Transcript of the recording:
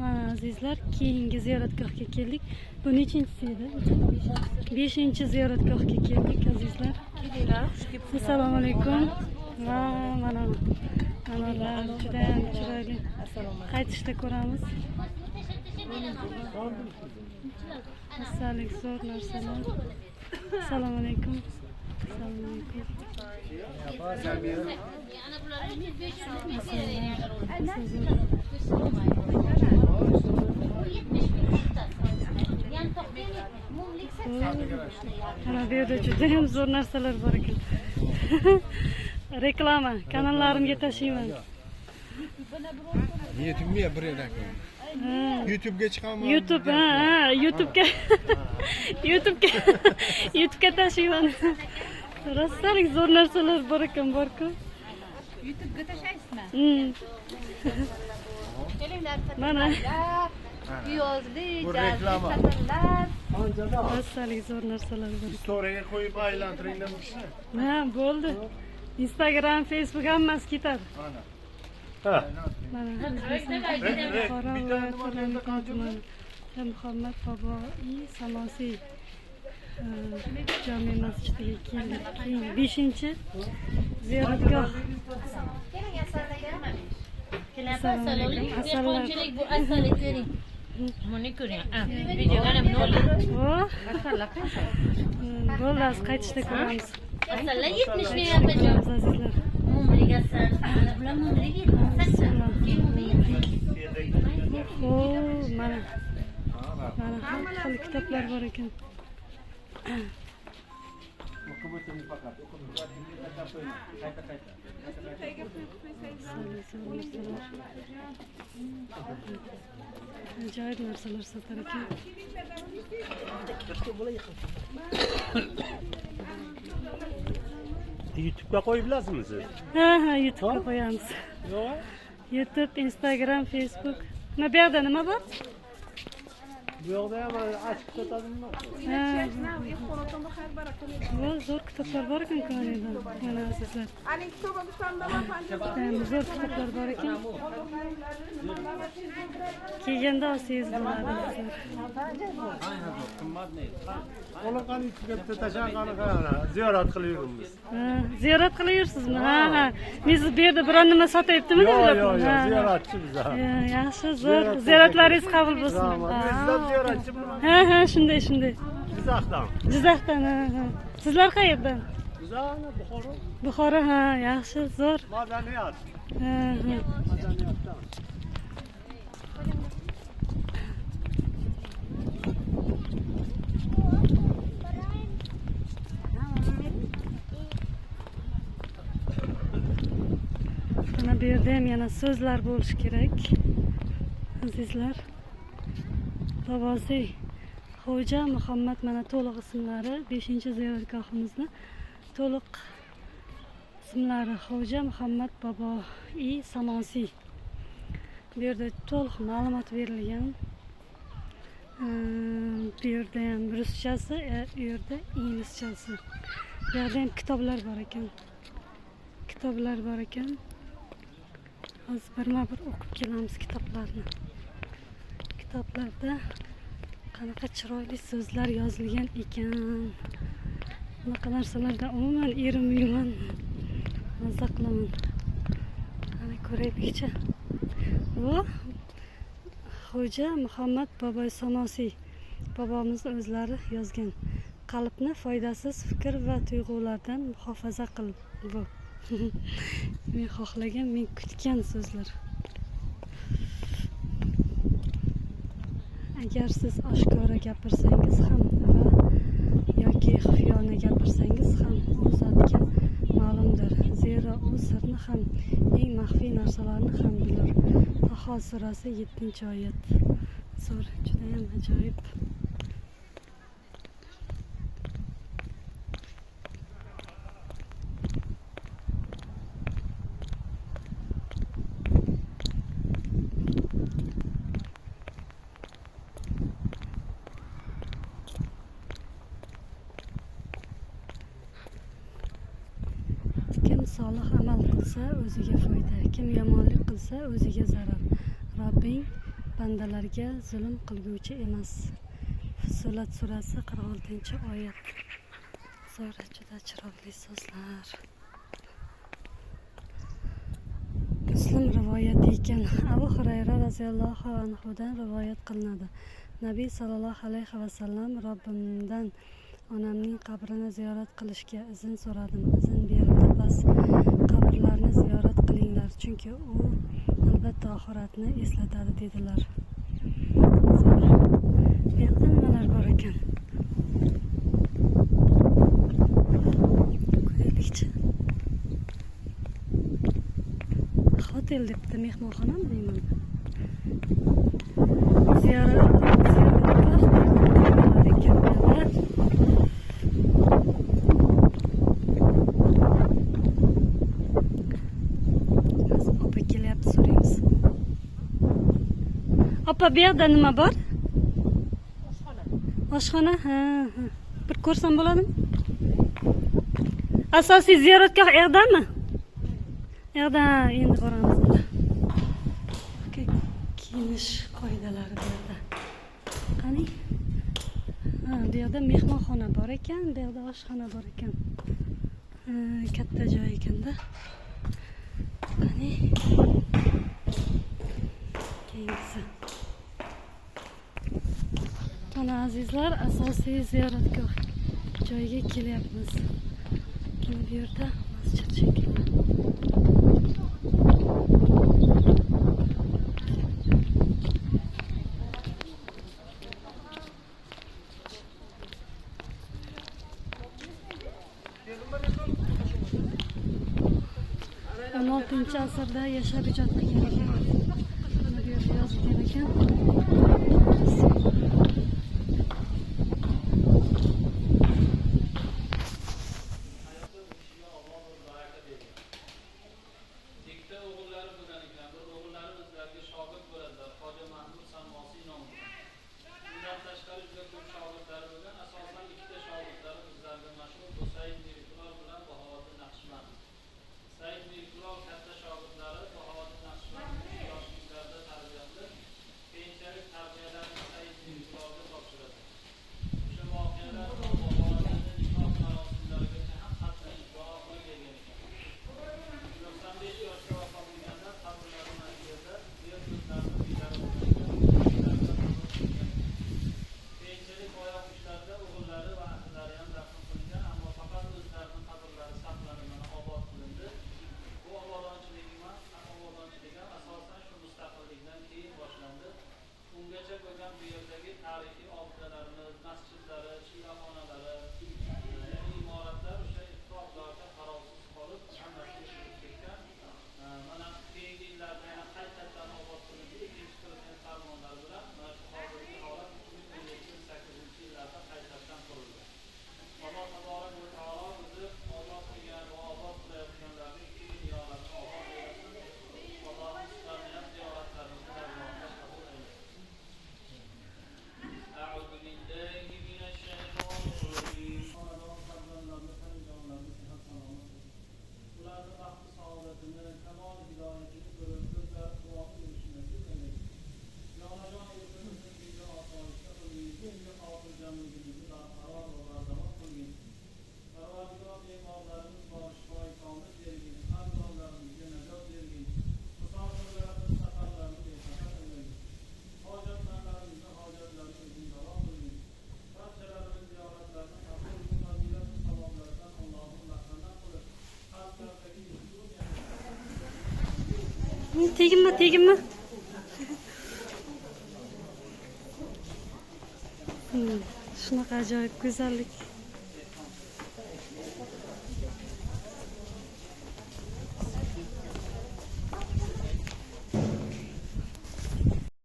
Mana azizlar, keyingi ziyoratgohga keldik. Bu nechinchisi edi? 5-ziyoratgohga keldik azizlar. Assalomu alaykum. Va mana analar juda ham chiroyli. Qaytishda ko'ramiz. Asalik zo'r narsalar. Assalomu alaykum. Assalomu alaykum. Mana bu yerda juda ham zo'r narsalar bor ekan. Reklama, kanallarimga tashiyman. YouTube'ga bir yerdan ko'ring. YouTube'ga chiqaman. YouTube'ga tashiyman. Rostalik zo'r narsalar bor ekan, bor-ku. YouTube'ga tashaysizmi? Mana Piyozli, Bu reklama. rostalik zo'r narsalar bor. Storyga qo'yib aylantiring demoqchi. Ha, bo'ldi. Instagram, Facebook hammasi ketadi. Mana. Mana Muhammad Boboiy Samosi jome masjidiga keldik. Keyin 5-ziyoratgoh. Telefonchilik bu asalik bering. Buni ko'ring. Videoga ham nol. Bo'ldi, qaytishda ko'ramiz. Asallar 70 ming yapacağım. Azizlar. Mumriga san. Ana bilan mumriga yetmassan. Mana har xil kitoblar bor ekan. Ajoyib narsalar sotar ekan. YouTube'ga qo'yib bilasizmi siz? Ha, YouTube'ga qo'yamiz. YouTube, Instagram, Facebook. Nima bu yerda nima bor? Bu yoqda ham ochib sotadimi? Zo'r kitoblar bor ekan ko'ningda. Mana azizlar. Zo'r kitoblar bor ekan. Kelganda olsangiz bo'ladi. Ular qani YouTube'ga tashlangani qana ziyorat qilyapmiz. Ziyorat qilyapsizmi? Ha. Biz bu yerda biror nima sotyaptimi deb Yo'q, ziyoratchi biz. Yaxshi, zo'r. Ziyoratlaringiz qabul bo'lsin. Bizlar ziyoratchimi? Ha, shunday. Jizzaxdan. Jizzaxdan, ha. Sizlar qayerdan? Jizzaxdan, Buxoro. Buxoro, ha, yaxshi, zo'r. Madaniyat. Madaniyatdan. Mana bu yerda ham yana so'zlar bo'lishi kerak. Azizlar. Boboiy Xo'ja Muhammad mana to'liq ismlari 5-ziyoratgohimizni to'liq ismlari Xo'ja Muhammad Boboiy Samosi. Bu yerda to'liq ma'lumot berilgan. Bu yerda ham ruschasi, bu yerda inglizchasi. Bu yerda ham kitoblar bor ekan. Hozir birma-bir o'qib kelamiz kitoblarni. Kitoblarda qanaqa chiroyli so'zlar yozilgan ekan. Bunaqa narsalardan umuman erinmayman. Mazza qilaman. Qani ko'raylikchi. Bu Xo'ja Muhammad Boboiy Samosi bobomizni o'zlari yozgan. Qalbni foydasiz fikr va tuyg'ulardan muhofaza qil. Bu men xohlagan, men kutgan so'zlar. Agar siz oshkora gapirsangiz ham va yoki xufiyona gapirsangiz ham u zotga ma'lumdir. Zero u sirni ham, eng maxfiy narsalarni ham bilir. Taho surasi 7-oyat. Zo'r, juda ham ajoyib. Kim solih amal qilsa o'ziga foyda, kim yomonlik qilsa o'ziga zarar. Robbing bandalarga zulm qilguvchi emas. Fussilat surasi 46-oyat. Zo'r, juda chiroyli so'zlar. Muslim rivoyati ekan. Abu Hurayra roziyallohu anhudan rivoyat qilinadi. Nabiy sallallohu alayhi vasallam: Robbimdan onamning qabrini ziyorat qilishga izn so'radim. Izn berildi. Bas qabrlarni ziyorat qilinglar, chunki u albatta oxiratni eslatadi dedilar. Bu yoqda nimalar bor ekan? Ko'ylikchi. Hotel debdi, mehmonxonami deyman. Ziyorat ekan. Opa kelyapti, so'raymiz. Opa, bu yerda nima bor? Oshxona. Ha. Bir ko'rsam bo'ladimi? Asosiy ziyoratgoh yerdami? Yerda, endi boramiz. Kiyinish qoidalari bu yerda. Qani? Ha, bu yerda mehmonxona bor ekan, bu yerda oshxona bor ekan. Katta joy ekanda. Qani? Keyingisi. Mana azizlar, asosiy ziyoratgoh joyiga kelyapmiz. Bu yerda masjid shekilli. asrda yashab ijod qilgan ekan. Mana bu yerda yozilgan ekan. Teginme. Shunaqa ajoyib go'zallik.